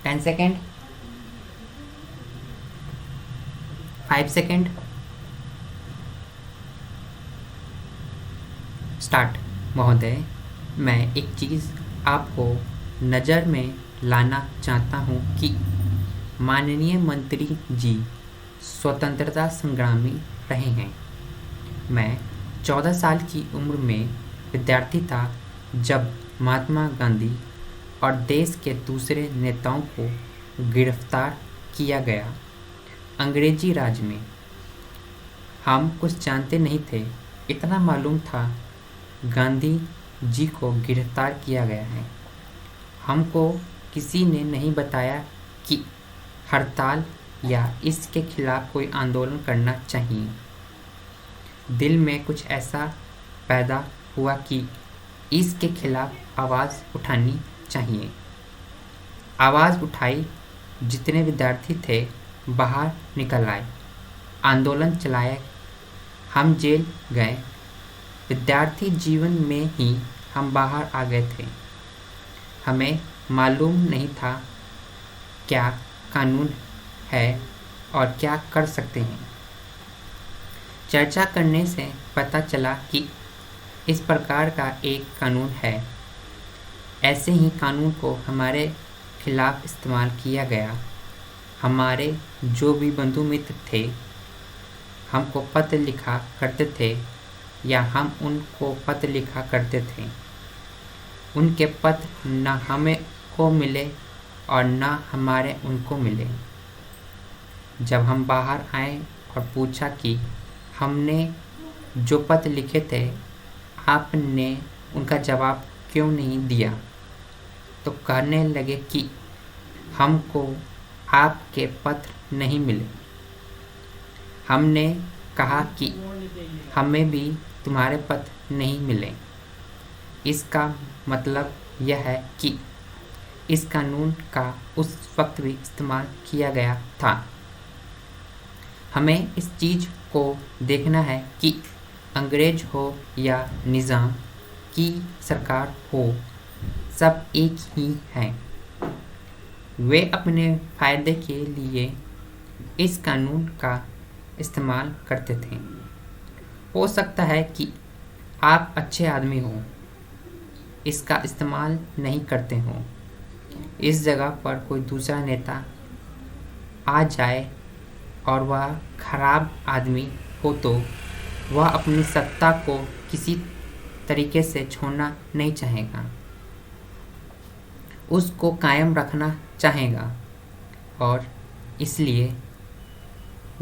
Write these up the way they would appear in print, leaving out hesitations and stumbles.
10 second, 5 second, start. महोदय, मैं एक चीज़ आपको नज़र में लाना चाहता हूँ कि माननीय मंत्री जी स्वतंत्रता संग्रामी रहे हैं। मैं 14 साल की उम्र में विद्यार्थी था जब महात्मा गांधी और देश के दूसरे नेताओं को गिरफ्तार किया गया अंग्रेजी राज में। हम कुछ जानते नहीं थे, इतना मालूम था गांधी जी को गिरफ्तार किया गया है। हमको किसी ने नहीं बताया कि हड़ताल या इसके खिलाफ कोई आंदोलन करना चाहिए। दिल में कुछ ऐसा पैदा हुआ कि इसके खिलाफ आवाज़ उठानी चाहिए। आवाज़ उठाई, जितने विद्यार्थी थे बाहर निकल आए, आंदोलन चलाए, हम जेल गए। विद्यार्थी जीवन में ही हम बाहर आ गए थे। हमें मालूम नहीं था क्या कानून है और क्या कर सकते हैं। चर्चा करने से पता चला कि इस प्रकार का एक कानून है। ऐसे ही कानून को हमारे खिलाफ इस्तेमाल किया गया। हमारे जो भी बंधु मित्र थे हमको पत्र लिखा करते थे या हम उनको पत्र लिखा करते थे। उनके पत्र न हमें को मिले और न हमारे उनको मिले। जब हम बाहर आए और पूछा कि हमने जो पत्र लिखे थे आपने उनका जवाब क्यों नहीं दिया, तो कहने लगे कि हमको आपके पत्र नहीं मिले। हमने कहा कि हमें भी तुम्हारे पत्र नहीं मिले। इसका मतलब यह है कि इस कानून का उस वक्त भी इस्तेमाल किया गया था। हमें इस चीज़ को देखना है कि अंग्रेज हो या निज़ाम की सरकार हो, सब एक ही हैं। वे अपने फ़ायदे के लिए इस कानून का इस्तेमाल करते थे। हो सकता है कि आप अच्छे आदमी हो, इसका इस्तेमाल नहीं करते हो। इस जगह पर कोई दूसरा नेता आ जाए और वह खराब आदमी हो तो वह अपनी सत्ता को किसी तरीके से छोड़ना नहीं चाहेगा, उसको कायम रखना चाहेगा और इसलिए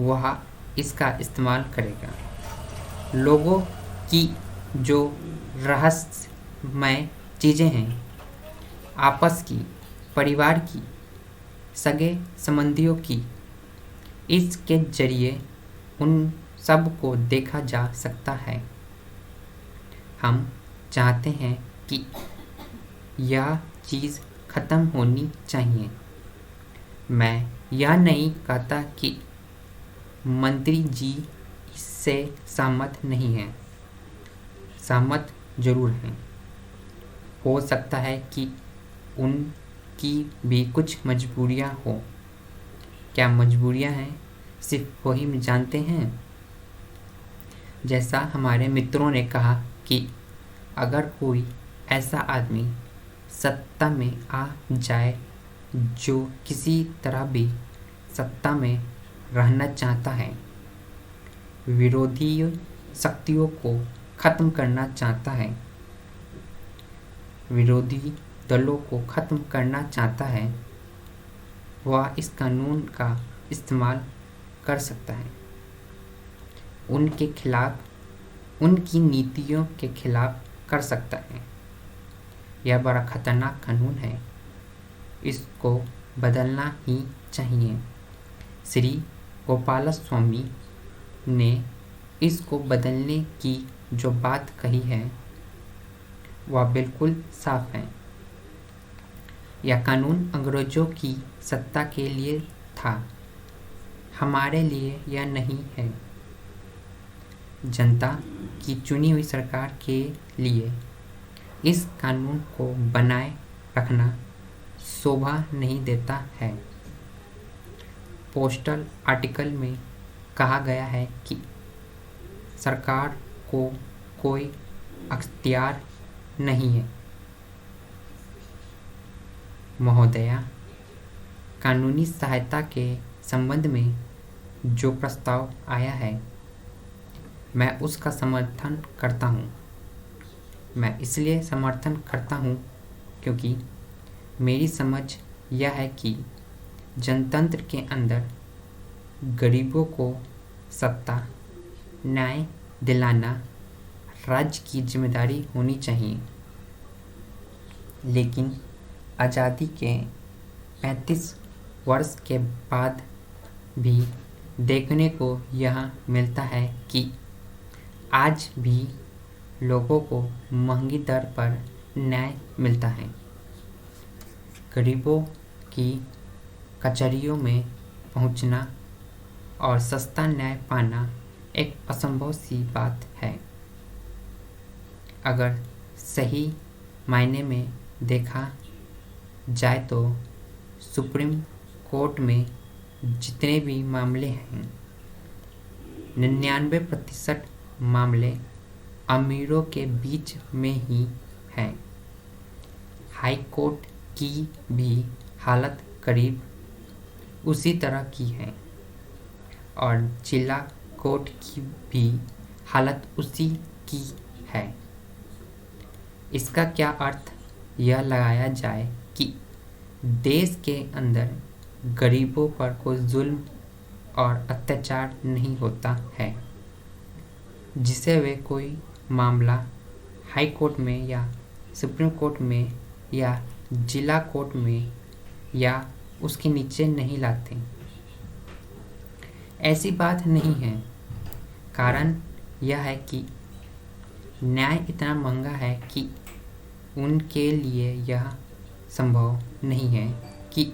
वह इसका इस्तेमाल करेगा। लोगों की जो रहस्यमय चीज़ें हैं, आपस की, परिवार की, सगे संबंधियों की, इसके जरिए उन सब को देखा जा सकता है। हम चाहते हैं कि यह चीज़ ख़त्म होनी चाहिए। मैं यह नहीं कहता कि मंत्री जी इससे सहमत नहीं हैं, सहमत ज़रूर हैं। हो सकता है कि उनकी भी कुछ मजबूरियां हो। क्या मजबूरियां हैं सिर्फ वही जानते हैं। जैसा हमारे मित्रों ने कहा कि अगर कोई ऐसा आदमी सत्ता में आ जाए जो किसी तरह भी सत्ता में रहना चाहता है, विरोधी शक्तियों को ख़त्म करना चाहता है, विरोधी दलों को ख़त्म करना चाहता है, वह इस कानून का इस्तेमाल कर सकता है। उनके खिलाफ, उनकी नीतियों के खिलाफ कर सकता है। यह बड़ा खतरनाक कानून है, इसको बदलना ही चाहिए। श्री गोपालस्वामी ने इसको बदलने की जो बात कही है वह बिल्कुल साफ है। यह कानून अंग्रेजों की सत्ता के लिए था, हमारे लिए यह नहीं है। जनता की चुनी हुई सरकार के लिए इस कानून को बनाए रखना शोभा नहीं देता है। पोस्टल आर्टिकल में कहा गया है कि सरकार को कोई अख्तियार नहीं है। महोदया, कानूनी सहायता के संबंध में जो प्रस्ताव आया है, मैं उसका समर्थन करता हूँ। मैं इसलिए समर्थन करता हूँ क्योंकि मेरी समझ यह है कि जनतंत्र के अंदर गरीबों को सत्ता, न्याय दिलाना राज्य की जिम्मेदारी होनी चाहिए। लेकिन आज़ादी के 35 वर्ष के बाद भी देखने को यह मिलता है कि आज भी लोगों को महंगी दर पर न्याय मिलता है। गरीबों की कचहरियों में पहुंचना और सस्ता न्याय पाना एक असंभव सी बात है। अगर सही मायने में देखा जाए तो सुप्रीम कोर्ट में जितने भी मामले हैं, 99% मामले अमीरों के बीच में ही हैं। हाई कोर्ट की भी हालत करीब उसी तरह की है और जिला कोर्ट की भी हालत उसी की है। इसका क्या अर्थ यह लगाया जाए कि देश के अंदर गरीबों पर कोई जुल्म और अत्याचार नहीं होता है, जिसे वे कोई मामला हाई कोर्ट में या सुप्रीम कोर्ट में या जिला कोर्ट में या उसके नीचे नहीं लाते। ऐसी बात नहीं है। कारण यह है कि न्याय इतना महंगा है कि उनके लिए यह संभव नहीं है कि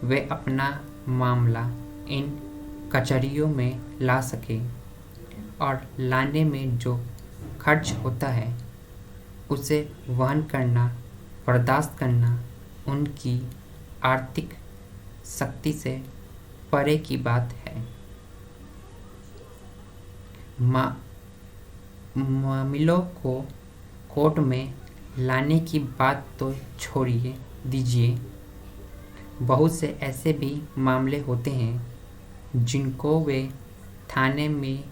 वे अपना मामला इन कचहरियों में ला सके और लाने में जो खर्च होता है उसे वहन करना, बर्दाश्त करना उनकी आर्थिक शक्ति से परे की बात है। मामलों को कोर्ट में लाने की बात तो छोड़िए दीजिए, बहुत से ऐसे भी मामले होते हैं जिनको वे थाने में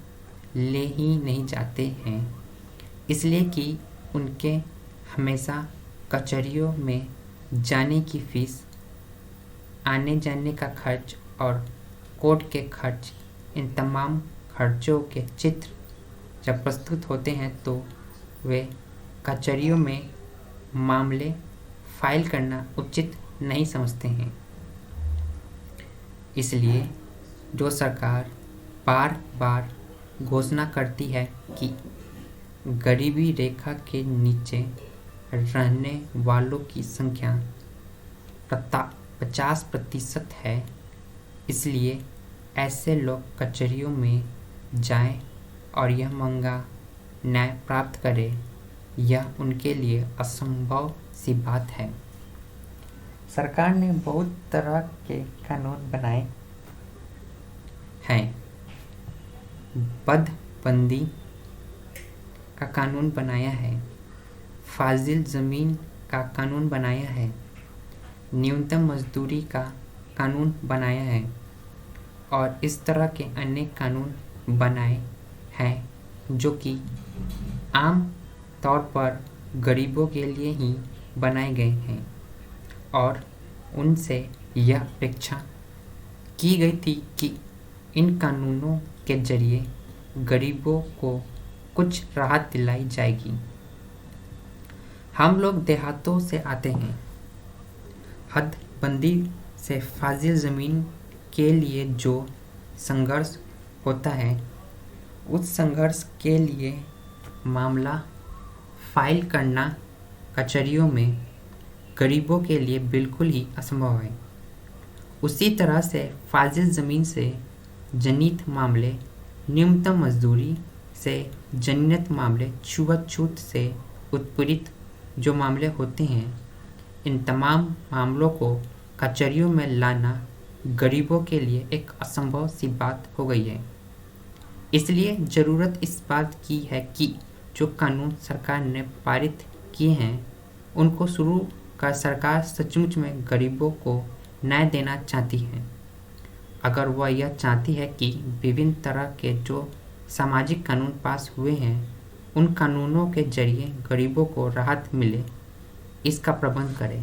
ले ही नहीं जाते हैं, इसलिए कि उनके हमेशा कचहरियों में जाने की फीस, आने जाने का खर्च और कोर्ट के खर्च, इन तमाम खर्चों के चित्र जब प्रस्तुत होते हैं तो वे कचहरियों में मामले फाइल करना उचित नहीं समझते हैं। इसलिए जो सरकार बार बार घोषणा करती है कि गरीबी रेखा के नीचे रहने वालों की संख्या 50% है, इसलिए ऐसे लोग कचहरियों में जाएं और यह महंगा न्याय प्राप्त करें, यह उनके लिए असंभव सी बात है। सरकार ने बहुत तरह के कानून बनाए हैं। बंदी का कानून बनाया है, फाजिल ज़मीन का कानून बनाया है, न्यूनतम मजदूरी का कानून बनाया है और इस तरह के अनेक कानून बनाए हैं जो कि आम तौर पर गरीबों के लिए ही बनाए गए हैं और उनसे यह अपेक्षा की गई थी कि इन कानूनों के जरिए गरीबों को कुछ राहत दिलाई जाएगी। हम लोग देहातों से आते हैं। हदबंदी से फाजिल ज़मीन के लिए जो संघर्ष होता है, उस संघर्ष के लिए मामला फाइल करना कचहरियों में गरीबों के लिए बिल्कुल ही असंभव है। उसी तरह से फाजिल ज़मीन से जनित मामले, न्यूनतम मजदूरी से जनित मामले, छुआछूत से उत्पीड़ित जो मामले होते हैं, इन तमाम मामलों को कचहरियों में लाना गरीबों के लिए एक असंभव सी बात हो गई है। इसलिए ज़रूरत इस बात की है कि जो कानून सरकार ने पारित किए हैं उनको शुरू कर सरकार सचमुच में गरीबों को न्याय देना चाहती है। अगर वह यह चाहती है कि विभिन्न तरह के जो सामाजिक कानून पास हुए हैं उन कानूनों के जरिए गरीबों को राहत मिले, इसका प्रबंध करे।